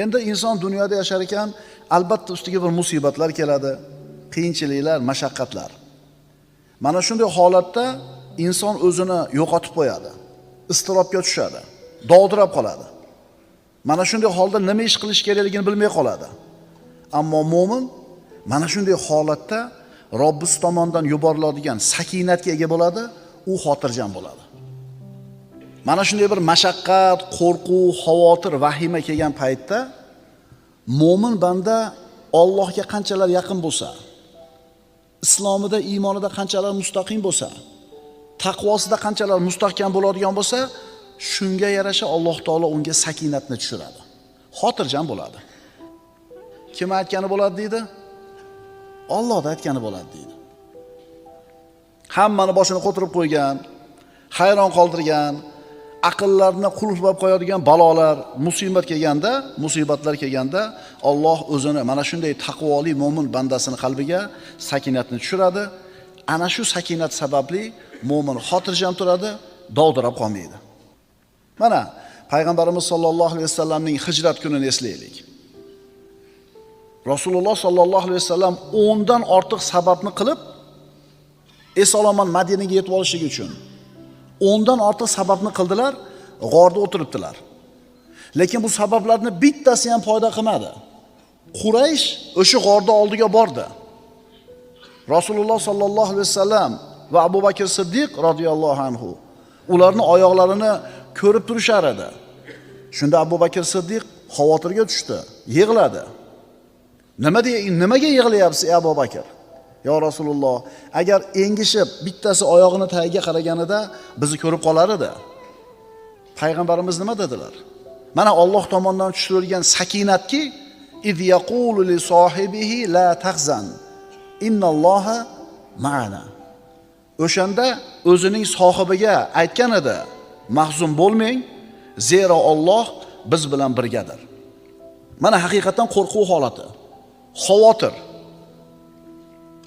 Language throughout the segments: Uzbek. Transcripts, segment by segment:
Endi inson dunyoda yashar ekan, albatta ustiga bir musibatlar keladi, qiyinchiliklar, mashaqqatlar. Mana shunday holatda inson o'zini yo'qotib qo'yadi, istirobga tushadi, dovdirab qoladi. Mana shunday holda nima ish qilish kerakligini bilmay qoladi. Ammo mu'min mana shunday holatda Robbis tomonidan yuboriladigan sakinatga ega bo'ladi, u xotirjam bo'ladi. Mana shunday bir mashaqqat, qo'rquv, xavotir, vahima kelgan paytda mu'min banda Allohga qanchalar yaqin bo'lsa, islomida, iymonida qanchalar mustaqim bo'lsa, taqvosida qanchalar mustahkam bo'ladigan bo'lsa, shunga yarasha Alloh taolo unga sakinatni tushiradi. Xotirjam bo'ladi. Kim aytgani bo'ladi deydi? Allohda aytgani bo'ladi deydi. Hammani boshini qo'tirib qo'ygan, hayron qoldirgan, aqllarni qulflab qo'yadigan balolar, musibatlar kelganda Alloh o'zini mana shunday taqvoli mo'min bandasini qalbiga sakinatni tushiradi. Ana shu sakinat sababli mo'min xotirjam turadi, dovdirab qolmaydi. Mana payg'ambarimiz sollallohu alayhi vasallamning hijrat kunini eslaylik. Rasululloh sollallohu alayhi vasallam 10 dan ortiq sababni qilib eson-omon Madinaga yetib olishlik uchun 10 dan ortiq sababni qildilar, g'orda o'tiribdilar. Lekin bu sabablarni bittasi ham foyda qilmadi. Quraysh o'sha g'orda oldiga bordi. Rasululloh sollallohu alayhi vasallam va Abu Bakr Siddiq radhiyallohu anhu ularni oyoqlarini ko'rib turishar edi. Shunda Abu Bakr Siddiq xavotirga tushdi, yig'ladi. Nimaga yig'layapsiz ey Abu Bakr? Ya Rasululloh, agar engishib bittasi oyog'ini tagiga qaraganida bizni ko'rib qolar edi. Payg'ambarimiz nima dedilar? Mana Alloh tomonidan tushirilgan sakinatki, iz yaqulu li sohibihi la tahzan. Innalloha ma'ana. O'shanda o'zining sohibiga aytgan edi, mahzun bo'lmang, zero Alloh biz bilan birgadir. Mana haqiqatan qo'rquv holati, xavotir.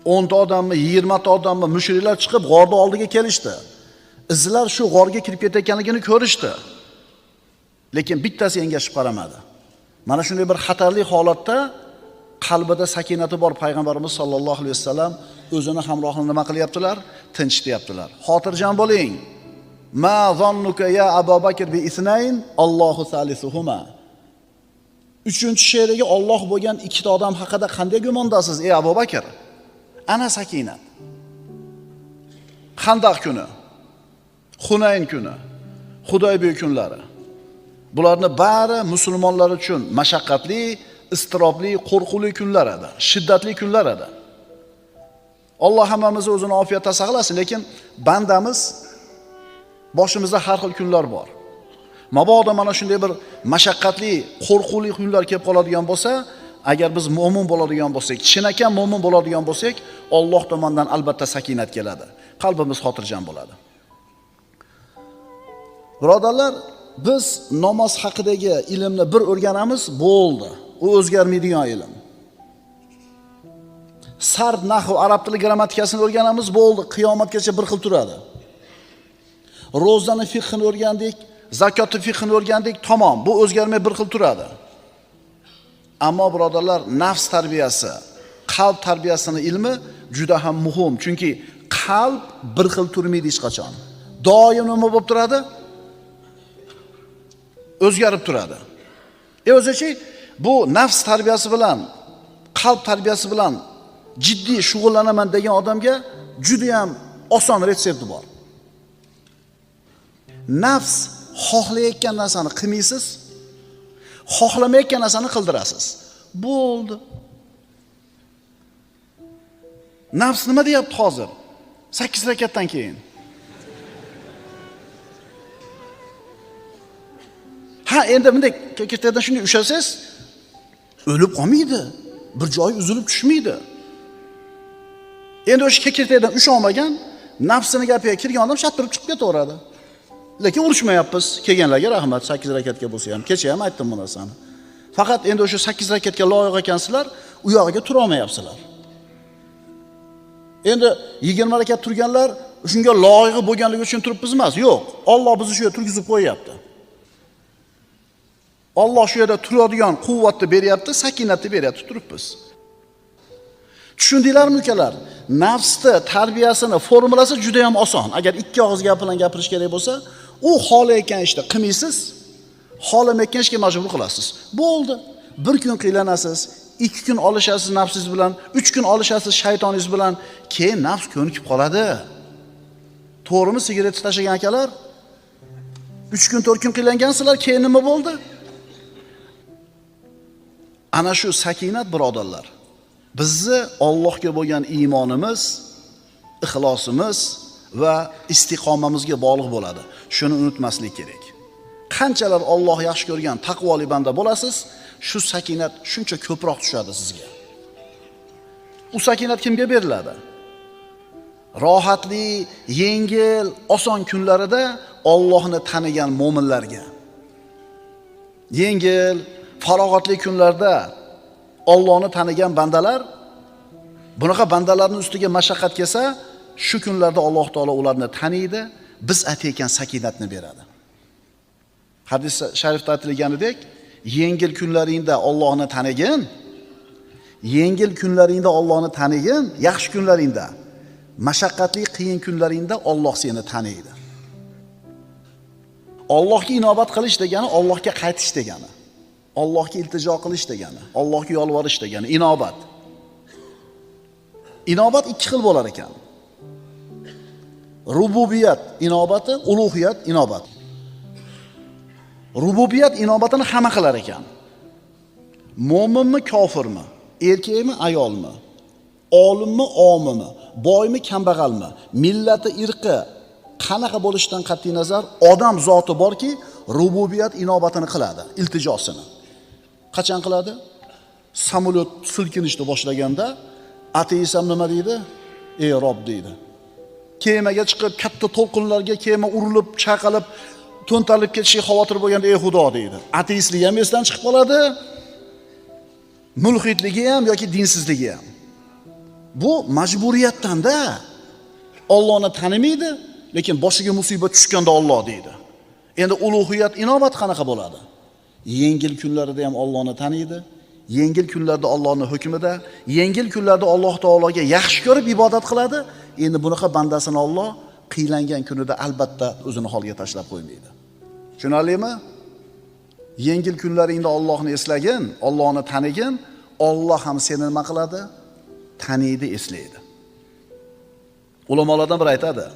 10 ta odammi, 20 ta odammi mushriklar chiqib g'orda oldiga kelishdi. Izlar shu g'orga kirib ketayotganligini ko'rishdi. Lekin bittasi engashib qaramadi. Mana shunday bir xatarli holatda qalbida sakinati bor payg'ambarimiz sollallohu alayhi vasallam o'zini hamrohini nima qilyaptilar? Tinchityaptilar. Xotirjam bo'ling. Ma zannuka ya Abu Bakr bi isnayn Allohu salisuhuma. 3-she'riga Alloh bo'lgan ikkita odam haqida qanday gumondasiz ey Abu Bakr? Ana sakinat. Xandaq kuni, Hunayn kuni, Hudaybiya kunlari. Bularni bari musulmonlar uchun mashaqqatli, istirobli, qo'rquvli kunlar edi, shiddatli kunlar edi. Alloh hammamizni o'zini ofiyatda saqlasin, lekin bandamiz boshimizda har xil kunlar bor. Mabodo mana shunday bir mashaqqatli, qo'rquvli kunlar kelib qoladigan bo'lsa, agar biz mo'min bo'ladigan bo'lsak, chinakam mo'min bo'ladigan bo'lsak, Alloh tomonidan albatta sakinat keladi. Qalbimiz xotirjam bo'ladi. Birodarlar, biz namoz haqidagi ilmni bir o'rganamiz, bo'ldi. U o'zgarmaydigan ilm. Sarf, nahv, arab tili grammatikasini o'rganamiz, bo'ldi. Qiyomatgacha bir xil turadi. Ro'zani fiqhini o'rgandik, zakotni fiqhini o'rgandik, tamom, bu o'zgarmay bir xil turadi. Ammo birodarlar, nafs tarbiyasi, qalb tarbiyasining ilmi juda ham muhim. Chunki qalb bir xil turmaydi hech qachon. Doim nima bo'lib turadi? O'zgarib turadi. O'zichi bu nafs tarbiyasi bilan, qalb tarbiyasi bilan jiddiy shug'ullanaman degan odamga juda ham oson retsepti bor. Nafs xohlayotgan narsani qilmaysiz, xohlamayotgan narsani qildirasiz. Bo'ldi. Nafs nima deyapti hozir? 8 rakatdan keyin. Ha, endi bunday kekirtadan shunday ushlasangiz, o'lib qolmaydi. Bir joyi uzilib tushmaydi. Endi o'sha kekirtadan usholmagan, nafsini gapiga kirgan odam shattirib chiqib ketaveradi. Lekin urushmayapmiz. Kelganlarga rahmat, 8 rakatga bo'lsa ham. Kecha ham aytdim bu narsani. Faqat endi o'sha 8 rakatga loyiq ekansizlar, u yog'iga tura olmayapsizlar. Endi 20 rakat turganlar shunga loyiq bo'lganligi uchun turibmiz emas. Yo'q, Alloh bizni shu yerga turgizib qo'yapti. Alloh shu yerda turadigan quvvatni beryapti, sakinatni beryapti turibmiz. Tushundinglarmi ukalar? Nafsni tarbiyasini formulasi juda ham oson. Agar ikki og'iz gap bilan gapirish kerak bo'lsa, u xohlayotgan ishni qilmaysiz, xohlamayotgan ishga majbur qilasiz. Bo'ldi. Bir kun qiylanasiz, 2 kun olishasiz nafsingiz bilan, 3 kun olishasiz shaytoningiz bilan, keyin nafs ko'nikib qoladi. To'g'rimi, sigaretni tashlagan akalar? 3 kun 4 kun qiylangansizlar, keyin nima bo'ldi? Ana shu sakinat birodarlar. Bizni Allohga bo'lgan iymonimiz, ixlosimiz va istiqomamizga bog'liq bo'ladi. Shuni unutmaslik kerak. Qanchalar Alloh yaxshi ko'rgan taqvoli banda bo'lasiz, shu sakinat shuncha ko'proq tushadi sizga. U sakinat kimga beriladi? Rohatli, yengil, oson kunlarida Allohni tanigan mo'minlarga. Yengil, farog'atli kunlarda Allohni tanigan bandalar, bunaqa bandalarning ustiga mashaqqat kelsa, shu kunlarda Alloh taolo ularni taniydi, biz aytayotgan sakinatni beradi. Hadis sharifda aytilganidek, yengil kunlaringda Allohni tanigin, yengil kunlaringda Allohni tanigin, yaxshi kunlaringda, mashaqqatli qiyin kunlaringda Alloh seni taniydi. Allohga inobat qilish degani Allohga qaytish degani. Allohga iltijo qilish degani, Allohga yolvorish degani inobat. Inobat ikki xil bo'lar ekan. Rububiyat inobati, ulug'iyat inobat. Rububiyat inobatini hamma qilar ekan. Mo'minmi, kofirmi, erkakmi, ayolmi, olimmi, omimi, boymi, kambag'almi, millati, irqi qanaqa bo'lishidan qat'iy nazar odam zoti borki, rububiyat inobatini qiladi, iltijosini. Qachon qiladi? Samolyot silkinishni boshlaganda ateist ham nima deydi? Ey Rob deydi. Kemaga chiqib, katta to'lqinlarga kema urilib, chaqalib, to'ntarilib ketishiga xavotir bo'lganda ey Xudo deydi. Ateistlik ham esdan chiqib qoladi. Mulhitligi ham yoki dinsizligi ham. Bu majburiyatdan-da. Allohni tanimaydi, lekin boshiga musibat tushganda Alloh deydi. Endi ulug'iyat inobat qanaqa bo'ladi? Yengil kunlarida ham Allohni taniydi. Yengil kunlarda Allohning hukmida, yengil kunlarda Alloh taologa yaxshi ko'rib ibodat qiladi. Endi bunaqa bandasini Alloh qiylangan kunida albatta o'zini holiga tashlab qo'ymaydi. Tushunarlimi? Yengil kunlaringda Allohni eslagin, Allohni tanigin, Alloh ham seni nima qiladi? Taniydi, eslaydi. Ulamolardan biri aytadi: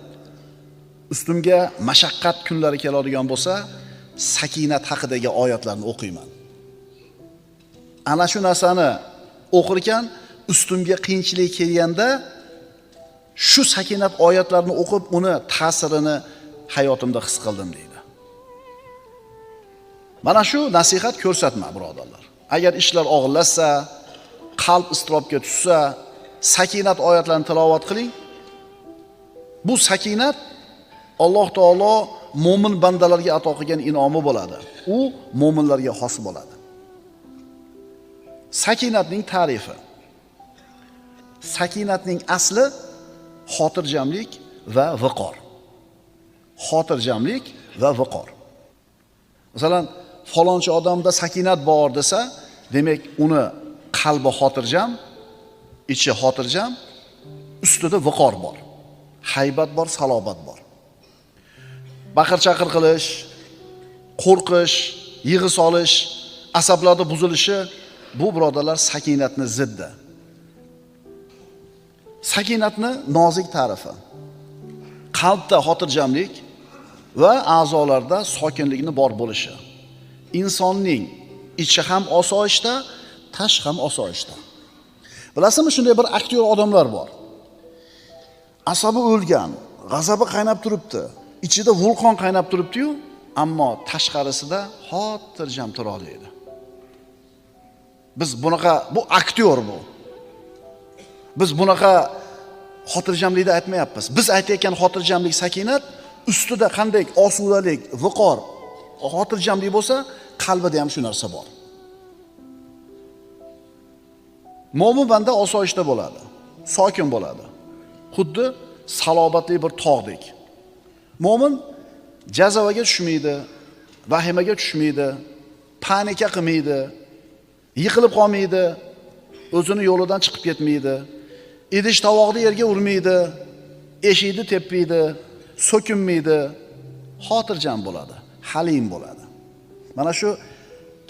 ustimga mashaqqat kunlari keladigan bo'lsa, sakinat haqidagi oyatlarni o'qiyman. Ana shu narsani o'qir ekan, ustimga qiyinchilik kelganda shu sakinat oyatlarini o'qib, uni ta'sirini hayotimda his qildim deydi. Mana shu nasihat ko'rsatma birodarlar. Agar ishlar og'irlashsa, qalb iztirobga tushsa, sakinat oyatlarini tilovat qiling. Bu sakinat Alloh taolo mo'min bandalarga ato qilgan inomi bo'ladi. U mo'minlarga xos bo'ladi. Sakinatning ta'rifi. Sakinatning asli xotirjamlik va viqor. Xotirjamlik va viqor. Masalan, falonchi odamda sakinat bor desa, demak uni qalbi xotirjam, ichi xotirjam, ustida viqor bor. Haybat bor, salobat bor. Baqir-chaqir qilish, qo'rqish, yig'i solish, asablarda buzilishi bu birodarlar sakinatni ziddi. Sakinatni nozik ta'rifi. Qalbda xotirjamlik va a'zolarda sokinlikni bor bo'lishi. Insonning ichi ham osoyishta, tashqi ham osoyishta. Bilasizmi, shunday bir aktyor odamlar bor. Asabi o'lgan, g'azabi qaynab turibdi. Ichida vulqon qaynab turibdi-yu, ammo tashqarisida xotirjam tura oladi. Biz bunaqa, bu aktyor bu. Biz bunaqa xotirjamlikni aytmayapmiz. Biz aytayotgan xotirjamlik, sakinat ustida qanday osudalik, viqor, xotirjamlik bo'lsa, qalbida ham shu narsa bor. Mo'min banda osoyishta bo'ladi, sokin bo'ladi. Xuddi salobatli bir tog'dek. Mo'min jazavaga tushmaydi, vahimaga tushmaydi, panika qilmaydi, yiqilib qolmaydi, o'zini yo'lidan chiqib ketmaydi, idish tovoqni yerga urmaydi, eshikni tepmaydi, so'kinmaydi, xotirjam bo'ladi, halim bo'ladi. Mana shu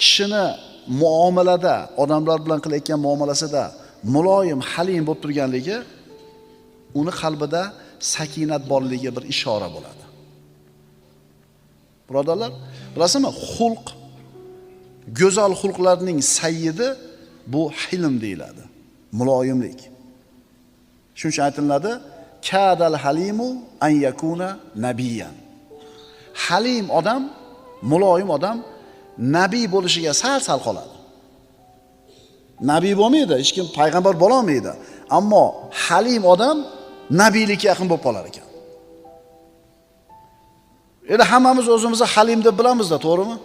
kishini muomalada, odamlar bilan qilayotgan muomalasida muloyim, halim bo'lib turganligi uni qalbida sakinat borligiga bir ishora bo'ladi. Birodarlar, bilasizmi, xulq, go'zal xulqlarning sayyidi bu hilm deyiladi, muloyimlik. Shuning uchun aytiladi, kadal halimu an yakuna nabiyan. Halim odam, muloyim odam nabiy bo'lishiga sal qoladi. Nabiy bo'lmaydi, hech kim payg'ambar bo'la olmaydi, ammo halim odam nabiylikka yaqin bo'lib qolar ekan. Endi hammamiz o'zimizni halim deb bilamiz-da, to'g'rimi?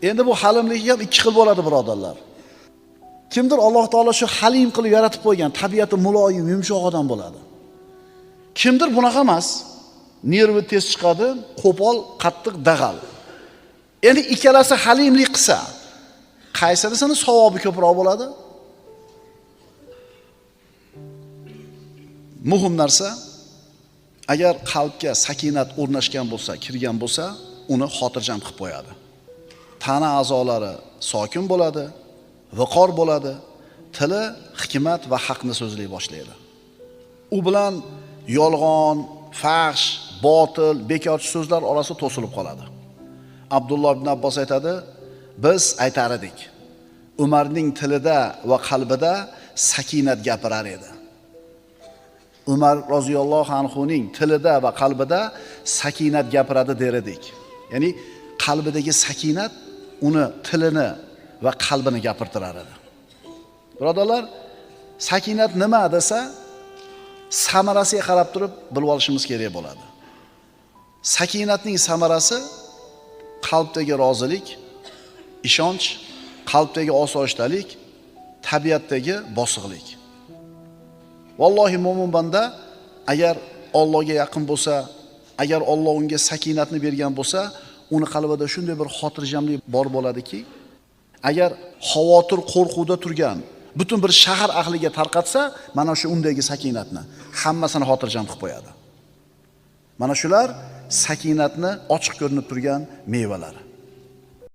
Endi bu halimlik ham ikki xil bo'ladi, birodarlar. Kimdir Alloh taolo shu halim qilib yaratib qo'ygan, tabiati muloyim, yumshoq odam bo'ladi. Kimdir bunaqa emas, nervi tez chiqadi, qo'pol, qattiq, dag'al. Endi ikkalasi halimlik qilsa, qaysirisini savobi ko'proq bo'ladi? Muhim narsa, agar qalbga sakinat o'rnashgan bo'lsa, kirgan bo'lsa, uni xotirjam qilib qo'yadi. Tana a'zolari sokin bo'ladi, viqor bo'ladi, tili hikmat va haqni so'zlay boshlaydi. U bilan yolg'on, fahsh, botil, bekorchi so'zlar orasi to'silib qoladi. Abdulloh ibn Abbos aytadi, biz aytar edik, Umarning tilida va qalbida sakinat gapirar edi. Umar roziyallohu anhuning tilida va qalbida sakinat gapiradi der edik. Ya'ni qalbidagi sakinat uni tilini va qalbini gapirtirar edi. Birodarlar, sakinat nima desa, samarasiga qarab turib bilib olishimiz kerak bo'ladi. Sakinatning samarasi qalbdagi rozilik, ishonch, qalbdagi osoyishtalik, tabiatdagi bosiqlik. Vallohi mo'min banda agar Allohga yaqin bo'lsa, agar Alloh unga sakinatni bergan bo'lsa, uni qalbida shunday bir xotirjamlik bor bo'ladiki, agar xavotir, qo'rquvda turgan butun bir shahar ahliga tarqatsa, mana shu undagi sakinatni hammasini xotirjam qilib qo'yadi. Mana shular sakinatni ochiq ko'rinib turgan mevalari.